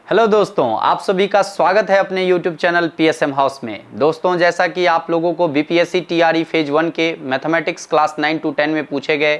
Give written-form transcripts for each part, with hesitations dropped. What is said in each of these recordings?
Hello दोस्तों, आप सभी का स्वागत है अपने YouTube चैनल PSM हाउस में। दोस्तों, जैसा कि आप लोगों को BPSC TRE फेज 1 के मैथमेटिक्स क्लास 9 to 10 में पूछे गए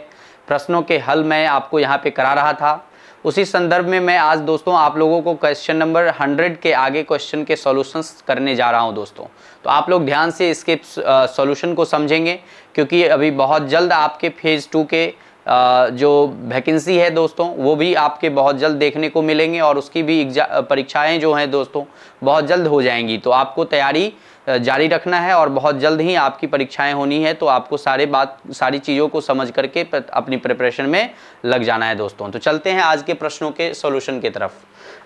प्रश्नों के हल मैं आपको यहाँ पे करा रहा था, उसी संदर्भ में मैं आज दोस्तों आप लोगों को क्वेश्चन नंबर 100 के आगे क्वेश्चन के सॉल्यूशंस करने जा रहा हूँ दोस्तों। तो आप लोग ध्यान से इसके सॉल्यूशन को समझेंगे, क्योंकि अभी बहुत जल्द आपके फेज़ 2 के जो वैकेंसी है दोस्तों वो भी आपके बहुत जल्द देखने को मिलेंगे और उसकी भी परीक्षाएं जो हैं दोस्तों बहुत जल्द हो जाएंगी। तो आपको तैयारी जारी रखना है और बहुत जल्द ही आपकी परीक्षाएं होनी है, तो आपको सारी चीज़ों को समझ करके अपनी प्रिपरेशन में लग जाना है दोस्तों। तो चलते हैं आज के प्रश्नों के सॉल्यूशन की तरफ।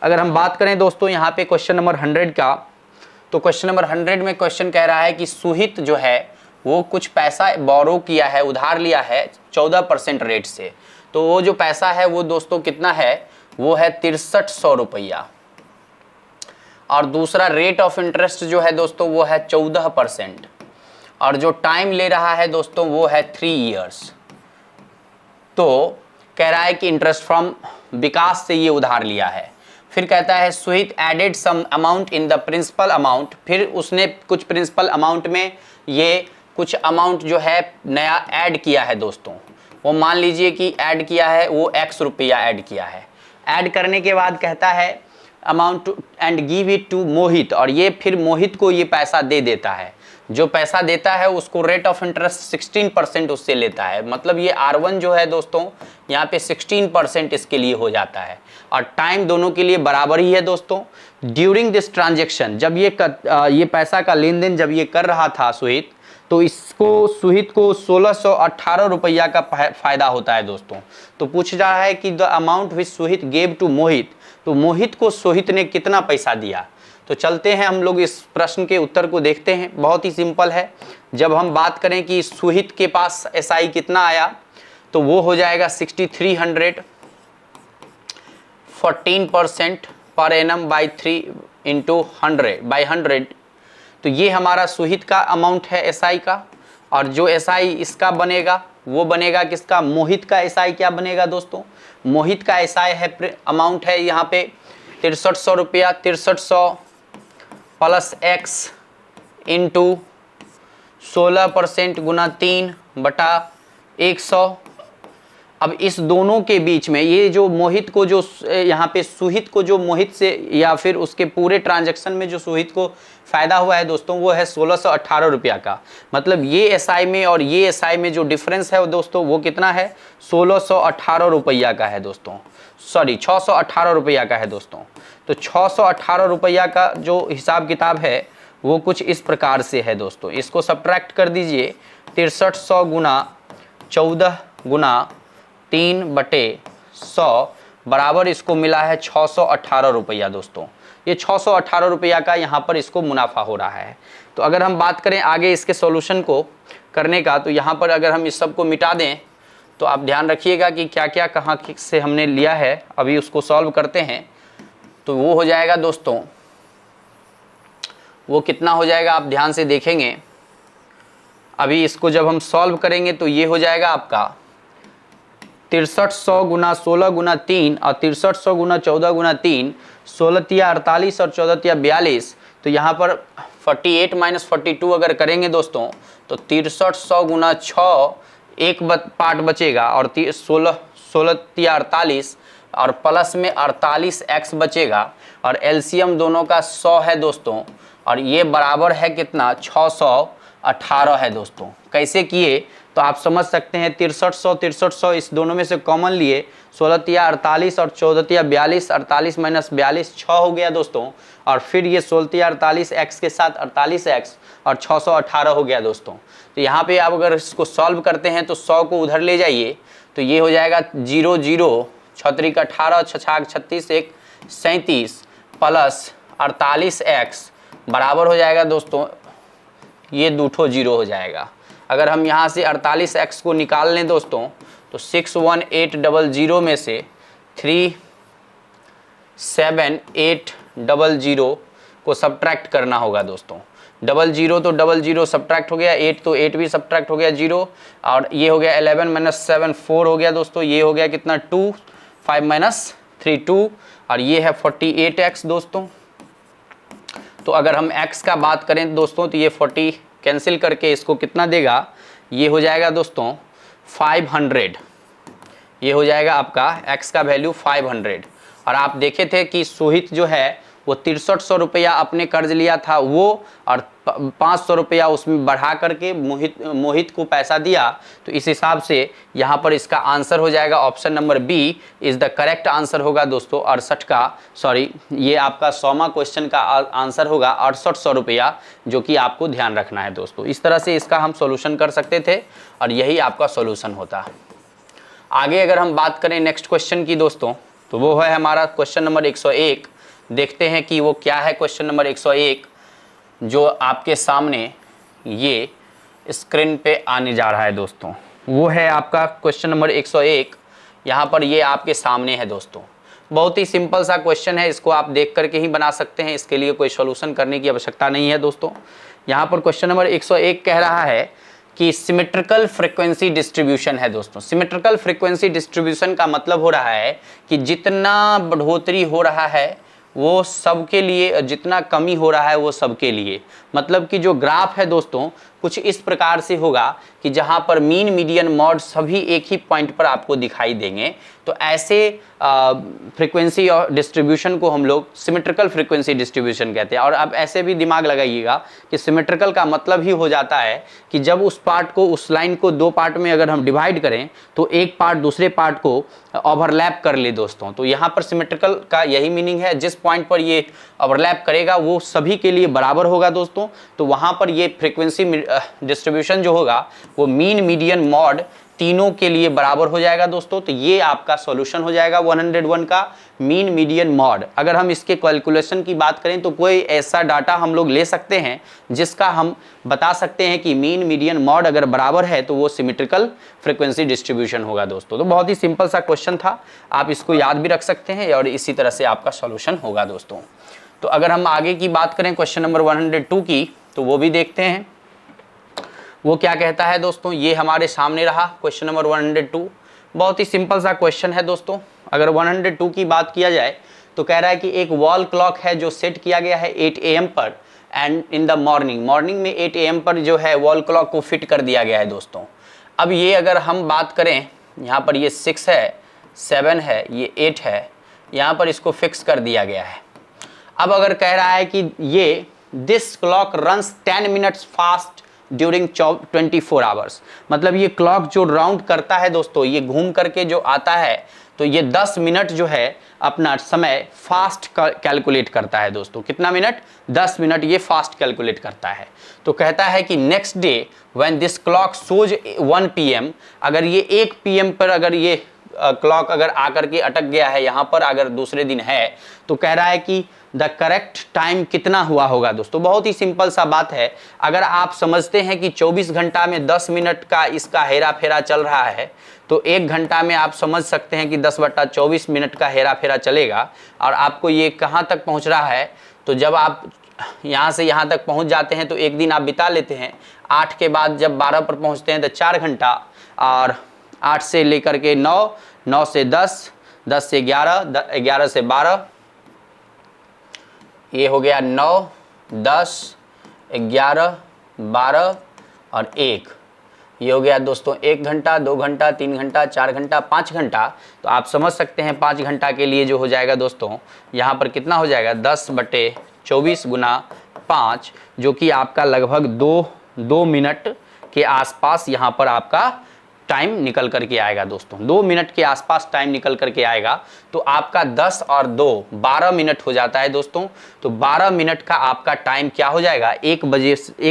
अगर हम बात करें दोस्तों यहाँ पे क्वेश्चन नंबर 100 का, तो क्वेश्चन नंबर 100 में क्वेश्चन कह रहा है कि सुहित जो है वो कुछ पैसा बोरो किया है, उधार लिया है 14% रेट से। तो वो जो पैसा है वो दोस्तों कितना है, वो है 6300 रुपया। और दूसरा रेट ऑफ इंटरेस्ट जो है दोस्तों वो है 14%। और जो टाइम ले रहा है दोस्तों वो है 3 ईयर्स। तो कह रहा है कि इंटरेस्ट फ्रॉम विकास से ये उधार लिया है। फिर कहता है Suhit added some amount in the principal amount. फिर उसने कुछ प्रिंसिपल अमाउंट में ये कुछ अमाउंट जो है नया ऐड किया है दोस्तों। वो मान लीजिए कि ऐड किया है, वो x रुपया ऐड किया है। ऐड करने के बाद कहता है amount and give it to Mohit, और ये फिर मोहित को ये पैसा दे देता है। जो पैसा देता है उसको रेट ऑफ इंटरेस्ट 16% उससे लेता है। मतलब ये R1 जो है दोस्तों यहाँ पे 16% इसके लिए हो जाता है। और टाइम दोनों के लिए बराबर ही है दोस्तों। ड्यूरिंग दिस ट्रांजेक्शन, जब ये पैसा का लेन देन जब ये कर रहा था सुहित, तो इसको सुहित को 1618 रुपया का फायदा होता है दोस्तों। तो पूछ रहा है कि the amount which Suhit gave to Mohit, तो मोहित को सुहित ने कितना पैसा दिया। तो चलते हैं हम लोग इस प्रश्न के उत्तर को देखते हैं। बहुत ही सिंपल है। जब हम बात करें कि सुहित के पास SI कितना आया, तो वो हो जाएगा 6300, 14% पर एनम बाई 3 इंटू 100 तो ये हमारा सुहित का अमाउंट है SI का। और जो SI इसका बनेगा वो बनेगा किसका, मोहित का SI क्या बनेगा दोस्तों। मोहित का SI है, अमाउंट है यहाँ पे 6300 रुपया। 6300 प्लस x इंटू 16% गुना 3/100। अब इस दोनों के बीच में ये जो मोहित को जो यहाँ पे सुहित को जो मोहित से या फिर उसके पूरे ट्रांजैक्शन में जो सुहित को फायदा हुआ है दोस्तों वो है 1618 रुपया का। मतलब ये SI में और ये SI में जो डिफरेंस है दोस्तों वो कितना है, 1618 रुपया का है दोस्तों। सॉरी 618 रुपया का है दोस्तों। तो 618 रुपया का जो हिसाब किताब है वो कुछ इस प्रकार से है दोस्तों। इसको सब्ट्रैक्ट कर दीजिए, 6300 गुना 14 गुना 3/100 बराबर इसको मिला है 618 रुपया दोस्तों। ये 618 रुपया का यहाँ पर इसको मुनाफा हो रहा है। तो अगर हम बात करें आगे इसके सॉल्यूशन को करने का, तो यहाँ पर अगर हम इस सब को मिटा दें तो आप ध्यान रखिएगा कि क्या क्या कहाँ से हमने लिया है। अभी उसको सॉल्व करते हैं तो वो हो जाएगा दोस्तों, वो कितना हो जाएगा आप ध्यान से देखेंगे। अभी इसको जब हम सॉल्व करेंगे तो ये हो जाएगा आपका 6300 गुना 16 गुना 3 और 6300 गुना 14 गुना 3, 16 तिया 48 और 14 तिया 42। तो यहाँ पर 48 माइनस 42 अगर करेंगे दोस्तों तो 6300 गुना 6 एक पार्ट बचेगा और 16 तिया 48 और प्लस में 48x बचेगा। और एलसीएम दोनों का 100 है दोस्तों, और ये बराबर है कितना, 618 है दोस्तों। कैसे किए तो आप समझ सकते हैं। 6300 इस दोनों में से कॉमन लिए, 16 तिया 48 और 14 तिया 42, 48 माइनस 42 6 हो गया दोस्तों। और फिर ये 16 तिया 48 x के साथ 48x और 618 हो गया दोस्तों। तो यहाँ पे आप अगर इसको सॉल्व करते हैं तो 100 को उधर ले जाइए तो ये हो जाएगा 0 0 6 का 18 6 36 1 37 प्लस 48x बराबर हो जाएगा दोस्तों, ये 2 0 हो जाएगा। अगर हम यहाँ से 48x को निकाल लें दोस्तों तो 61800 में से 37800 को सब्ट्रैक्ट करना होगा दोस्तों। 00 तो 00 सब्ट्रैक्ट हो गया, 8 तो 8 भी सब्ट्रैक्ट हो गया 0, और ये हो गया 11 माइनस 7 4 हो गया दोस्तों। ये हो गया कितना 2, 5 माइनस 32 और ये है 48x दोस्तों। तो अगर हम x का बात करें दोस्तों तो ये 40 कैंसिल करके इसको कितना देगा, ये हो जाएगा दोस्तों 500। ये हो जाएगा आपका x का वैल्यू 500। और आप देखे थे कि सोहित जो है वो 6300 रुपया अपने कर्ज लिया था वो, और 500 रुपया उसमें बढ़ा करके मोहित को पैसा दिया। तो इस हिसाब से यहाँ पर इसका आंसर हो जाएगा option number B is the correct answer होगा दोस्तों 68 का, सॉरी ये आपका 100वां क्वेश्चन का आंसर होगा 6800 रुपया, जो कि आपको ध्यान रखना है दोस्तों। इस तरह से इसका हम सॉल्यूशन कर सकते थे और यही आपका सॉल्यूशन होता। आगे अगर हम बात करें नेक्स्ट क्वेश्चन की दोस्तों, तो वो है हमारा क्वेश्चन नंबर 101। देखते हैं कि वो क्या है क्वेश्चन नंबर 101 जो आपके सामने ये स्क्रीन पे आने जा रहा है दोस्तों। वो है आपका क्वेश्चन नंबर 101। यहाँ पर ये आपके सामने है दोस्तों। बहुत ही सिंपल सा क्वेश्चन है, इसको आप देख करके ही बना सकते हैं, इसके लिए कोई सॉल्यूशन करने की आवश्यकता नहीं है दोस्तों। यहाँ पर क्वेश्चन नंबर 101 कह रहा है कि सिमेट्रिकल फ्रीक्वेंसी डिस्ट्रीब्यूशन है दोस्तों। सिमेट्रिकल फ्रीक्वेंसी डिस्ट्रीब्यूशन का मतलब हो रहा है कि जितना बढ़ोतरी हो रहा है वो सबके लिए, जितना कमी हो रहा है वो सबके लिए। मतलब कि जो ग्राफ है दोस्तों कुछ इस प्रकार से होगा कि जहां पर मीन मीडियन मॉड सभी एक ही पॉइंट पर आपको दिखाई देंगे। तो ऐसे फ्रीक्वेंसी और डिस्ट्रीब्यूशन को हम लोग सिमेट्रिकल फ्रीक्वेंसी डिस्ट्रीब्यूशन कहते हैं। और अब ऐसे भी दिमाग लगाइएगा कि सिमेट्रिकल का मतलब ही हो जाता है कि जब उस पार्ट को, उस लाइन को दो पार्ट में अगर हम डिवाइड करें तो एक पार्ट दूसरे पार्ट को ओवरलैप कर ले दोस्तों। तो यहाँ पर सिमेट्रिकल का यही मीनिंग है, जिस पॉइंट पर ये ओवरलैप करेगा वो सभी के लिए बराबर होगा दोस्तों। तो वहाँ पर ये फ्रीक्वेंसी डिस्ट्रीब्यूशन जो होगा वो मीन मीडियन मॉड तीनों के लिए बराबर हो जाएगा दोस्तों। तो ये आपका सॉल्यूशन हो जाएगा 101 का मीन मीडियन मॉड। अगर हम इसके कैलकुलेशन की बात करें तो कोई ऐसा डाटा हम लोग ले सकते हैं जिसका हम बता सकते हैं कि मीन मीडियन मॉड अगर बराबर है तो वो सिमेट्रिकल फ्रीक्वेंसी डिस्ट्रीब्यूशन होगा दोस्तों। तो बहुत ही सिंपल सा क्वेश्चन था, आप इसको याद भी रख सकते हैं और इसी तरह से आपका सॉल्यूशन होगा दोस्तों। तो अगर हम आगे की बात करें क्वेश्चन नंबर 102 की, तो वो भी देखते हैं वो क्या कहता है दोस्तों। ये हमारे सामने रहा क्वेश्चन नंबर 102। बहुत ही सिंपल सा क्वेश्चन है दोस्तों। अगर 102 की बात किया जाए तो कह रहा है कि एक वॉल क्लॉक है जो सेट किया गया है 8 AM पर एंड इन द मॉर्निंग में 8 AM पर जो है वॉल क्लॉक को फिट कर दिया गया है दोस्तों। अब ये अगर हम बात करें, यहाँ पर ये 6 है, 7 है, ये 8 है, यहाँ पर इसको फिक्स कर दिया गया है। अब अगर कह रहा है कि ये this clock runs 10 minutes fast during 24 hours, मतलब ये क्लॉक जो राउंड करता है दोस्तों, ये घूम करके जो आता है तो ये 10 मिनट जो है अपना समय फास्ट कैलकुलेट करता है दोस्तों। कितना मिनट? 10 मिनट ये फास्ट कैलकुलेट करता है। तो कहता है कि next day when this clock shows 1 PM, अगर ये 1 PM पर अगर ये क्लॉक अगर आकर के अटक गया है यहाँ पर, अगर दूसरे दिन है, तो कह रहा है कि द करेक्ट टाइम कितना हुआ होगा दोस्तों। बहुत ही सिंपल सा बात है। अगर आप समझते हैं कि 24 घंटा में 10 मिनट का इसका हेरा फेरा चल रहा है तो 1 घंटा में आप समझ सकते हैं कि 10/24 मिनट का हेरा फेरा चलेगा। और आपको ये कहाँ तक पहुँच रहा है, तो जब आप यहाँ से यहाँ तक पहुँच जाते हैं तो एक दिन आप बिता लेते हैं। 8 के बाद जब 12 पर पहुँचते हैं तो 4 घंटा, और 8 से लेकर के 9, 9 से 10, 10 से 11, 11 से 12, ये हो गया 9, 10, 11, 12 और 1। ये हो गया दोस्तों 1 घंटा, 2 घंटा, 3 घंटा, 4 घंटा, 5 घंटा। तो आप समझ सकते हैं 5 घंटा के लिए जो हो जाएगा दोस्तों, यहाँ पर कितना हो जाएगा 10/24 गुना 5, जो कि आपका लगभग 2 मिनट के आसपास यहाँ पर आपका टाइम निकल करके आएगा दोस्तों। 2 मिनट के आसपास टाइम निकल करके आएगा। तो आपका 10 और 2 12 मिनट हो जाता है दोस्तों। तो 12 मिनट का आपका टाइम क्या हो जाएगा, 1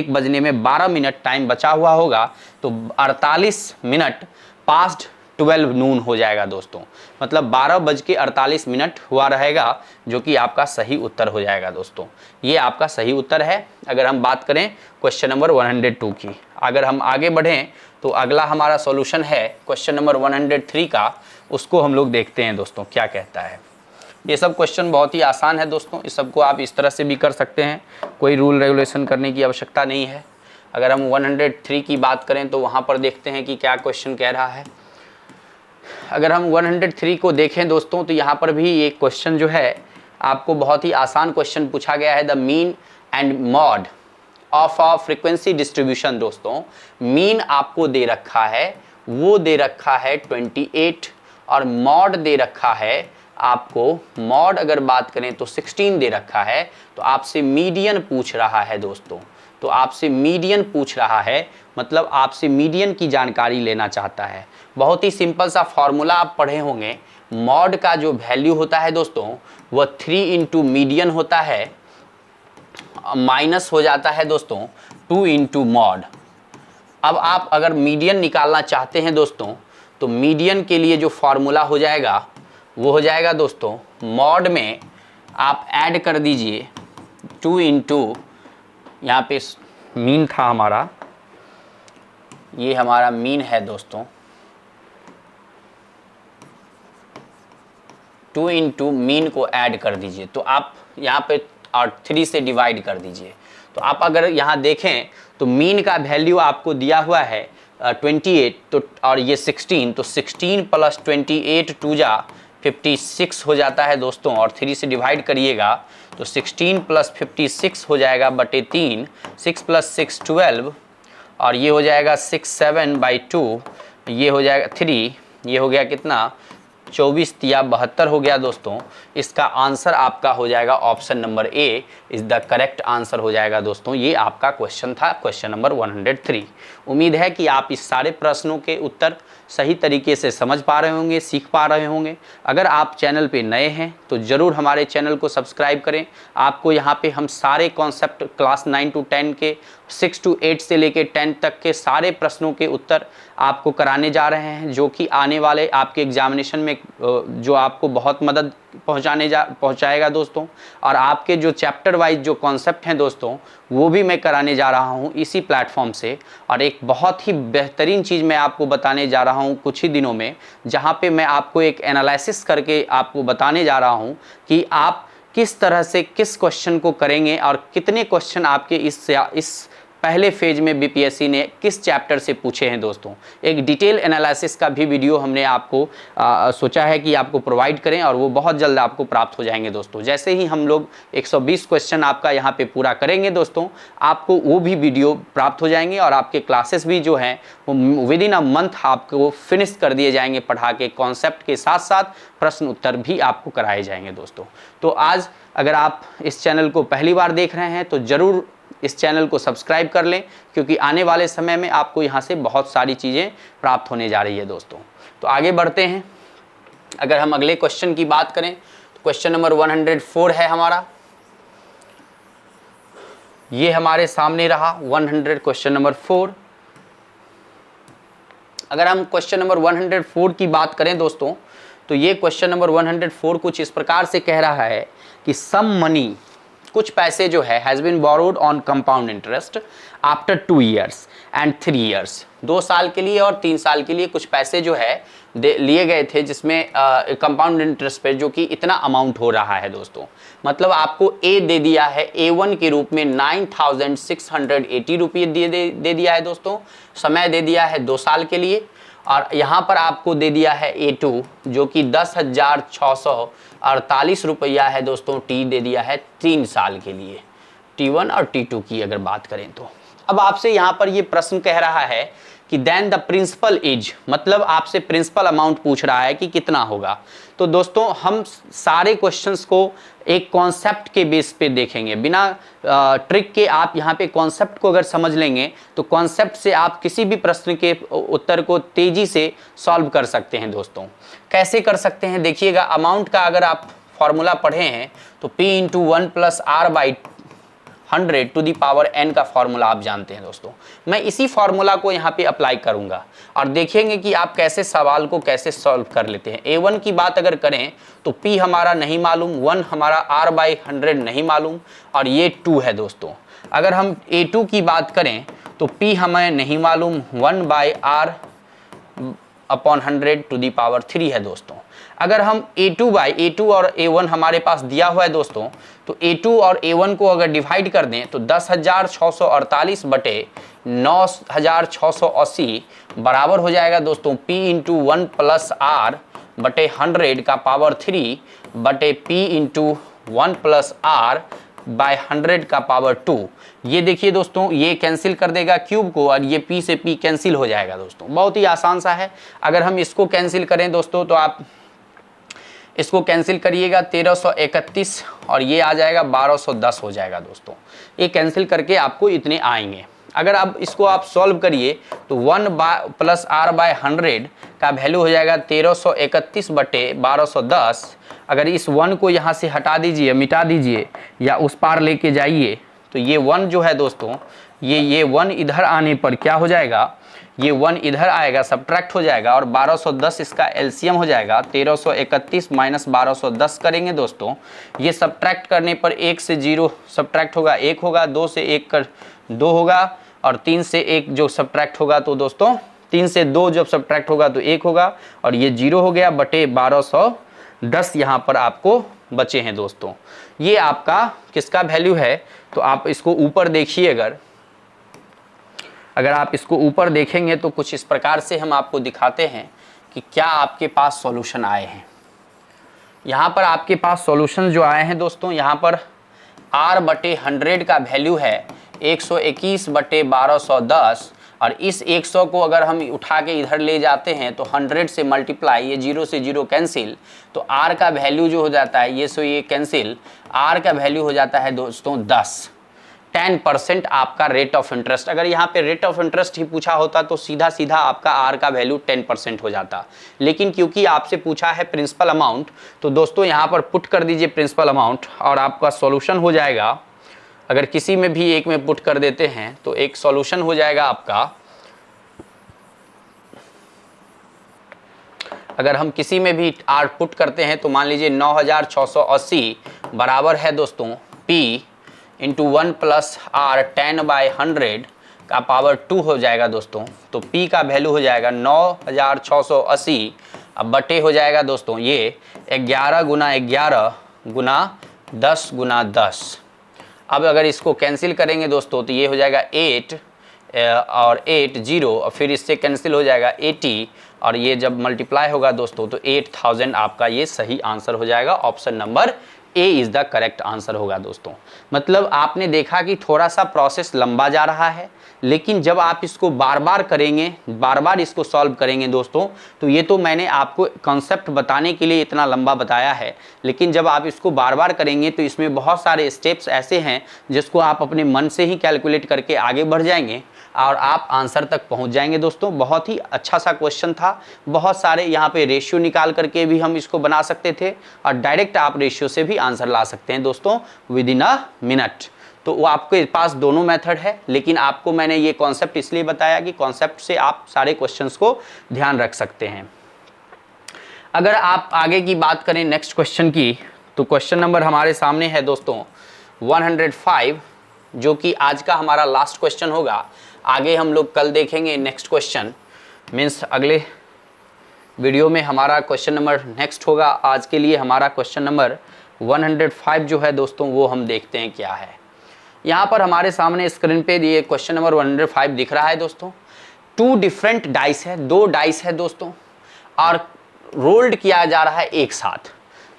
बजने में 12 मिनट टाइम बचा हुआ होगा। तो 48 मिनट पास्ट 12 नून हो जाएगा दोस्तों। मतलब 12:48 हुआ रहेगा, जो कि आपका सही उत्तर हो जाएगा दोस्तों। ये आपका सही उत्तर है अगर हम बात करें क्वेश्चन नंबर 102 की। अगर हम आगे बढ़ें तो अगला हमारा सॉल्यूशन है क्वेश्चन नंबर 103 का। उसको हम लोग देखते हैं दोस्तों क्या कहता है। ये सब क्वेश्चन बहुत ही आसान है दोस्तों, इस सबको आप इस तरह से भी कर सकते हैं, कोई रूल रेगुलेशन करने की आवश्यकता नहीं है। अगर हम 103 की बात करें तो वहाँ पर देखते हैं कि क्या क्वेश्चन कह रहा है। अगर हम 103 को देखें दोस्तों, तो यहाँ पर भी एक क्वेश्चन जो है आपको बहुत ही आसान क्वेश्चन पूछा गया है। The mean and mod of a frequency distribution. दोस्तों मीन आपको दे रखा है, वो दे रखा है 28 और मॉड दे रखा है आपको, मॉड अगर बात करें तो 16 दे रखा है। तो आपसे मीडियन पूछ रहा है दोस्तों, तो आपसे मीडियन पूछ रहा है, मतलब आपसे मीडियन की जानकारी लेना चाहता है। बहुत ही सिंपल सा फॉर्मूला आप पढ़े होंगे, मॉड का जो वैल्यू होता है दोस्तों वह 3 इंटू मीडियन होता है, माइनस हो जाता है दोस्तों 2 इंटू मॉड। अब आप अगर मीडियन निकालना चाहते हैं दोस्तों, तो मीडियन के लिए जो फॉर्मूला हो जाएगा वो हो जाएगा दोस्तों, मॉड में आप ऐड कर दीजिए 2 इंटू, यहाँ पे मीन था हमारा, ये हमारा मीन है दोस्तों, 2 इंटू मीन को ऐड कर दीजिए। तो आप यहाँ पे और 3 से डिवाइड कर दीजिए। तो आप अगर यहाँ देखें तो मीन का वैल्यू आपको दिया हुआ है 28, तो और ये 16, तो 16 प्लस 28 2 जा 56 हो जाता है दोस्तों, और 3 से डिवाइड करिएगा तो 16 प्लस 56 हो जाएगा बटे 3, 6 प्लस 6 12, और ये हो जाएगा 6 7/2, ये हो जाएगा 3, ये हो गया कितना 24 या 72 हो गया दोस्तों। इसका आंसर आपका हो जाएगा option number A is the correct answer हो जाएगा दोस्तों। ये आपका क्वेश्चन था, क्वेश्चन नंबर 103। उम्मीद है कि आप इस सारे प्रश्नों के उत्तर सही तरीके से समझ पा रहे होंगे, सीख पा रहे होंगे। अगर आप चैनल पे नए हैं तो ज़रूर हमारे चैनल को सब्सक्राइब करें। आपको यहाँ पे हम सारे कॉन्सेप्ट क्लास 9 to 10 के, 6 to 8 से लेके 10 तक के सारे प्रश्नों के उत्तर आपको कराने जा रहे हैं, जो कि आने वाले आपके एग्जामिनेशन में जो आपको बहुत मदद पहुंचाएगा दोस्तों। और आपके जो चैप्टर वाइज जो कॉन्सेप्ट हैं दोस्तों, वो भी मैं कराने जा रहा हूं इसी प्लेटफॉर्म से। और एक बहुत ही बेहतरीन चीज़ मैं आपको बताने जा रहा हूं कुछ ही दिनों में, जहां पे मैं आपको एक एनालिसिस करके आपको बताने जा रहा हूं कि आप किस तरह से किस क्वेश्चन को करेंगे और कितने क्वेश्चन आपके इस पहले फेज में बीपीएससी ने किस चैप्टर से पूछे हैं दोस्तों। एक डिटेल एनालिसिस का भी वीडियो हमने आपको सोचा है कि आपको प्रोवाइड करें, और वो बहुत जल्द आपको प्राप्त हो जाएंगे दोस्तों। जैसे ही हम लोग 120 क्वेश्चन आपका यहाँ पे पूरा करेंगे दोस्तों, आपको वो भी वीडियो प्राप्त हो जाएंगे, और आपके क्लासेस भी जो हैं वो विद इन अ मंथ आपको फिनिश कर दिए जाएंगे पढ़ा के। कॉन्सेप्ट के साथ साथ प्रश्न उत्तर भी आपको कराए जाएंगे दोस्तों। तो आज अगर आप इस चैनल को पहली बार देख रहे हैं तो ज़रूर इस चैनल को सब्सक्राइब कर लें, क्योंकि आने वाले समय में आपको यहाँ से बहुत सारी चीज़ें प्राप्त होने जा रही है दोस्तों। तो आगे बढ़ते हैं। अगर हम अगले क्वेश्चन की बात करें तो क्वेश्चन नंबर 104 है हमारा, ये हमारे सामने रहा 100 क्वेश्चन नंबर 4। अगर हम क्वेश्चन नंबर 104 की बात करें दोस्तों, तो ये क्वेश्चन नंबर 104 कुछ इस प्रकार से कह रहा है कि सम मनी, कुछ पैसे जो है has been borrowed on compound interest after 2 years and 3 years, 2 साल के लिए और 3 साल के लिए कुछ पैसे जो है लिए गए थे, जिसमें कंपाउंड इंटरेस्ट पे जो कि इतना अमाउंट हो रहा है दोस्तों। मतलब आपको ए दे दिया है, A1 के रूप में 9680 रुपये दे दिया है दोस्तों। समय दे दिया है 2 साल के लिए, और यहाँ पर आपको दे दिया है A2 जो कि 10,648 रुपया है दोस्तों। टी दे दिया है 3 साल के लिए, T1 और T2 की अगर बात करें तो। अब आपसे यहाँ पर ये प्रश्न कह रहा है कि देन द प्रिंसिपल इज, मतलब आपसे प्रिंसिपल अमाउंट पूछ रहा है कि कितना होगा। तो दोस्तों हम सारे क्वेश्चंस को एक कॉन्सेप्ट के बेस पे देखेंगे, बिना ट्रिक के। आप यहाँ पे कॉन्सेप्ट को अगर समझ लेंगे तो कॉन्सेप्ट से आप किसी भी प्रश्न के उत्तर को तेजी से सॉल्व कर सकते हैं दोस्तों। कैसे कर सकते हैं देखिएगा, अमाउंट का अगर आप फॉर्मूला पढ़े हैं तो P × 1 + R/100 to the power n का फॉर्मूला आप जानते हैं दोस्तों। मैं इसी फॉर्मूला को यहाँ पे अप्लाई करूँगा और देखेंगे कि आप कैसे सवाल को कैसे सॉल्व कर लेते हैं। A1 की बात अगर करें तो P हमारा नहीं मालूम, 1 हमारा R/100 नहीं मालूम, और ये 2 है दोस्तों। अगर हम A2 की बात करें तो P हमें नहीं मालूम, 1/R/100 to the power 3 है दोस्तों। अगर हम A2 और A1 हमारे पास दिया हुआ है दोस्तों, तो A2 और A1 को अगर डिवाइड कर दें तो 10,648 बटे 9,680 बराबर हो जाएगा दोस्तों P इंटू 1 प्लस R बटे 100 का पावर 3 बटे P into 1 plus R by 100 का पावर 2। ये देखिए दोस्तों, ये कैंसिल कर देगा क्यूब को और ये P से P कैंसिल हो जाएगा दोस्तों। बहुत ही आसान सा है। अगर हम इसको कैंसिल करें दोस्तों तो आप इसको कैंसिल करिएगा 1331 और ये आ जाएगा 1210 हो जाएगा दोस्तों। ये कैंसिल करके आपको इतने आएंगे। अगर अब इसको आप सॉल्व करिए तो 1 प्लस R बाय 100 का वैल्यू हो जाएगा 1331 बटे 1210। अगर इस 1 को यहाँ से हटा दीजिए, मिटा दीजिए या उस पार लेके जाइए तो ये 1 जो है दोस्तों, ये 1 इधर आने पर क्या हो जाएगा, ये 1 इधर आएगा, सब्ट्रैक्ट हो जाएगा और 1210 इसका एलसीएम हो जाएगा। 1331 माइनस 1210 करेंगे दोस्तों, ये सब्ट्रैक्ट करने पर 1 से 0 सब्ट्रैक्ट होगा 1 होगा, 2 से 1 कर 2 होगा और 3 से 1 जो सब्ट्रैक्ट होगा तो दोस्तों 3 से 2 जब सब्ट्रैक्ट होगा तो 1 होगा और ये 0 हो गया बटे 1210 यहाँ पर आपको बचे हैं दोस्तों। ये आपका किसका वैल्यू है, तो आप इसको ऊपर देखिए। अगर आप इसको ऊपर देखेंगे तो कुछ इस प्रकार से हम आपको दिखाते हैं कि क्या आपके पास सॉल्यूशन आए हैं। यहाँ पर आपके पास सॉल्यूशन जो आए हैं दोस्तों, यहाँ पर R बटे 100 का वैल्यू है 121 बटे 1210 और इस 100 को अगर हम उठा के इधर ले जाते हैं तो 100 से मल्टीप्लाई, ये 0 से 0 कैंसिल, तो R का वैल्यू जो हो जाता है ये सो ये कैंसिल, R का वैल्यू हो जाता है दोस्तों 10% आपका रेट ऑफ इंटरेस्ट। अगर यहाँ पे रेट ऑफ इंटरेस्ट ही पूछा होता तो सीधा सीधा आपका R का वैल्यू 10% हो जाता, लेकिन क्योंकि आपसे पूछा है प्रिंसिपल अमाउंट तो दोस्तों यहाँ पर पुट कर दीजिए प्रिंसिपल अमाउंट और आपका सॉल्यूशन हो जाएगा। अगर किसी में भी एक में पुट कर देते हैं तो एक सॉल्यूशन हो जाएगा आपका, अगर हम किसी में भी R पुट करते हैं तो मान लीजिए 9680 बराबर है दोस्तों P इंटू 1 प्लस R 10/100 का पावर 2 हो जाएगा दोस्तों। तो P का वैल्यू हो जाएगा 9680 अब बटे हो जाएगा दोस्तों ये 11 गुना 11 गुना 10 गुना 10। अब अगर इसको कैंसिल करेंगे दोस्तों तो ये हो जाएगा 8 और 8 0 और फिर इससे कैंसिल हो जाएगा 80 और ये जब मल्टीप्लाई होगा दोस्तों तो 8000 आपका ये सही आंसर हो जाएगा। Option number A is the correct answer होगा दोस्तों। मतलब आपने देखा कि थोड़ा सा प्रोसेस लंबा जा रहा है, लेकिन जब आप इसको बार बार करेंगे, बार बार इसको सॉल्व करेंगे दोस्तों, तो ये तो मैंने आपको कॉन्सेप्ट बताने के लिए इतना लंबा बताया है, लेकिन जब आप इसको बार बार करेंगे तो इसमें बहुत सारे स्टेप्स ऐसे हैं जिसको आप अपने मन से ही कैलकुलेट करके आगे बढ़ जाएंगे और आप आंसर तक पहुंच जाएंगे दोस्तों। बहुत ही अच्छा सा क्वेश्चन था। बहुत सारे यहाँ पे रेशियो निकाल करके भी हम इसको बना सकते थे और डायरेक्ट आप रेशियो से भी आंसर ला सकते हैं दोस्तों विद इन अ मिनट। तो वो आपके पास दोनों मेथड है, लेकिन आपको मैंने ये कॉन्सेप्ट इसलिए बताया कि कॉन्सेप्ट से आप सारे क्वेश्चंस को ध्यान रख सकते हैं। अगर आप आगे की बात करें नेक्स्ट क्वेश्चन की, तो क्वेश्चन नंबर हमारे सामने है दोस्तों 105, जो कि आज का हमारा लास्ट क्वेश्चन होगा। आगे हम लोग कल देखेंगे नेक्स्ट क्वेश्चन, मीन्स अगले वीडियो में हमारा क्वेश्चन नंबर नेक्स्ट होगा। आज के लिए हमारा क्वेश्चन नंबर 105 जो है दोस्तों वो हम देखते हैं क्या है। यहाँ पर हमारे सामने स्क्रीन पे ये क्वेश्चन नंबर 105 दिख रहा है दोस्तों। 2 डिफरेंट डाइस है, 2 डाइस है दोस्तों और रोल्ड किया जा रहा है एक साथ।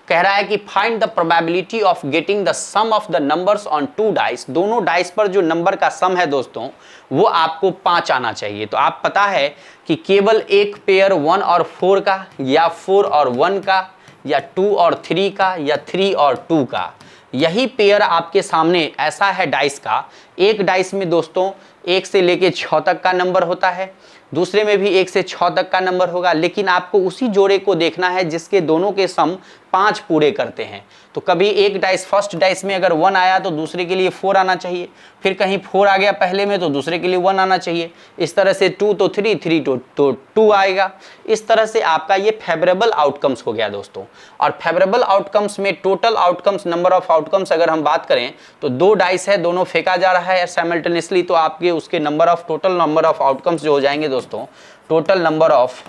कह रहा है कि find the probability of getting the sum of the numbers on 2 dice. दोनों डाइस पर जो नंबर का सम है दोस्तों वो आपको 5 आना चाहिए। तो आप पता है कि केवल एक पेयर 1 और 4 का या 4 और 1 का या 2 और 3 का या 3 और 2 का, यही पेयर आपके सामने ऐसा है डाइस का। एक डाइस में दोस्तों 1 से लेके 6 तक का नंबर होता है, दूसरे में भी 1 से 6 तक का नंबर होगा, लेकिन आपको उसी जोड़े को देखना है जिसके दोनों के सम 5 पूरे करते हैं। तो कभी एक डाइस फर्स्ट डाइस में अगर 1 आया तो दूसरे के लिए 4 आना चाहिए, फिर कहीं 4 आ गया पहले में तो दूसरे के लिए 1 आना चाहिए। इस तरह से 2 तो 3, 3 तो 2 आएगा। इस तरह से आपका ये फेवरेबल आउटकम्स हो गया दोस्तों। और फेवरेबल आउटकम्स में total outcomes, number of outcomes अगर हम बात करें तो 2 डाइस है, दोनों फेंका जा रहा है साइमल्टेनियसली, तो आपके उसके number of total number of outcomes जो हो जाएंगे दोस्तों, टोटल नंबर ऑफ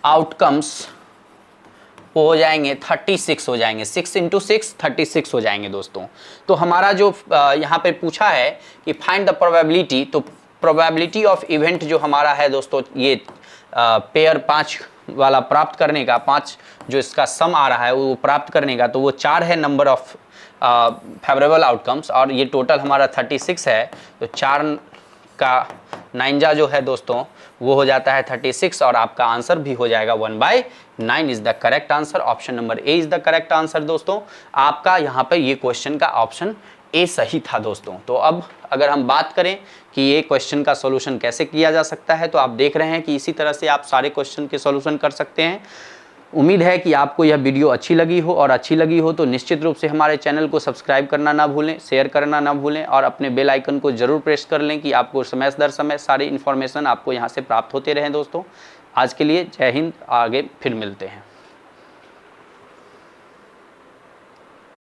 आउटकम्स वो हो जाएंगे 36 हो जाएंगे, 6 इंटू 6 36 हो जाएंगे दोस्तों। तो हमारा जो यहाँ पे पूछा है कि फाइंड द प्रोबेबिलिटी, तो प्रोबेबिलिटी ऑफ इवेंट जो हमारा है दोस्तों, ये पेयर 5 वाला प्राप्त करने का, 5 जो इसका सम आ रहा है वो प्राप्त करने का, तो वो 4 है नंबर ऑफ फेवरेबल आउटकम्स, और ये टोटल हमारा 36 है। तो 4 का 9 जा जो है दोस्तों वो हो जाता है 36, और आपका आंसर भी हो जाएगा 1/9 is the correct answer. Option number A is the correct answer दोस्तों। आपका यहाँ पे ये क्वेश्चन का ऑप्शन ए सही था दोस्तों। तो अब अगर हम बात करें कि ये क्वेश्चन का सॉल्यूशन कैसे किया जा सकता है, तो आप देख रहे हैं कि इसी तरह से आप सारे क्वेश्चन के सॉल्यूशन कर सकते हैं। उम्मीद है कि आपको यह वीडियो अच्छी लगी हो, और अच्छी लगी हो तो निश्चित रूप से हमारे चैनल को सब्सक्राइब करना ना भूलें, शेयर करना ना भूलें, और अपने बेल आइकन को जरूर प्रेस कर लें कि आपको समय दर समय सारी इन्फॉर्मेशन आपको यहाँ से प्राप्त होते रहें दोस्तों। आज के लिए जय हिंद, आगे फिर मिलते हैं।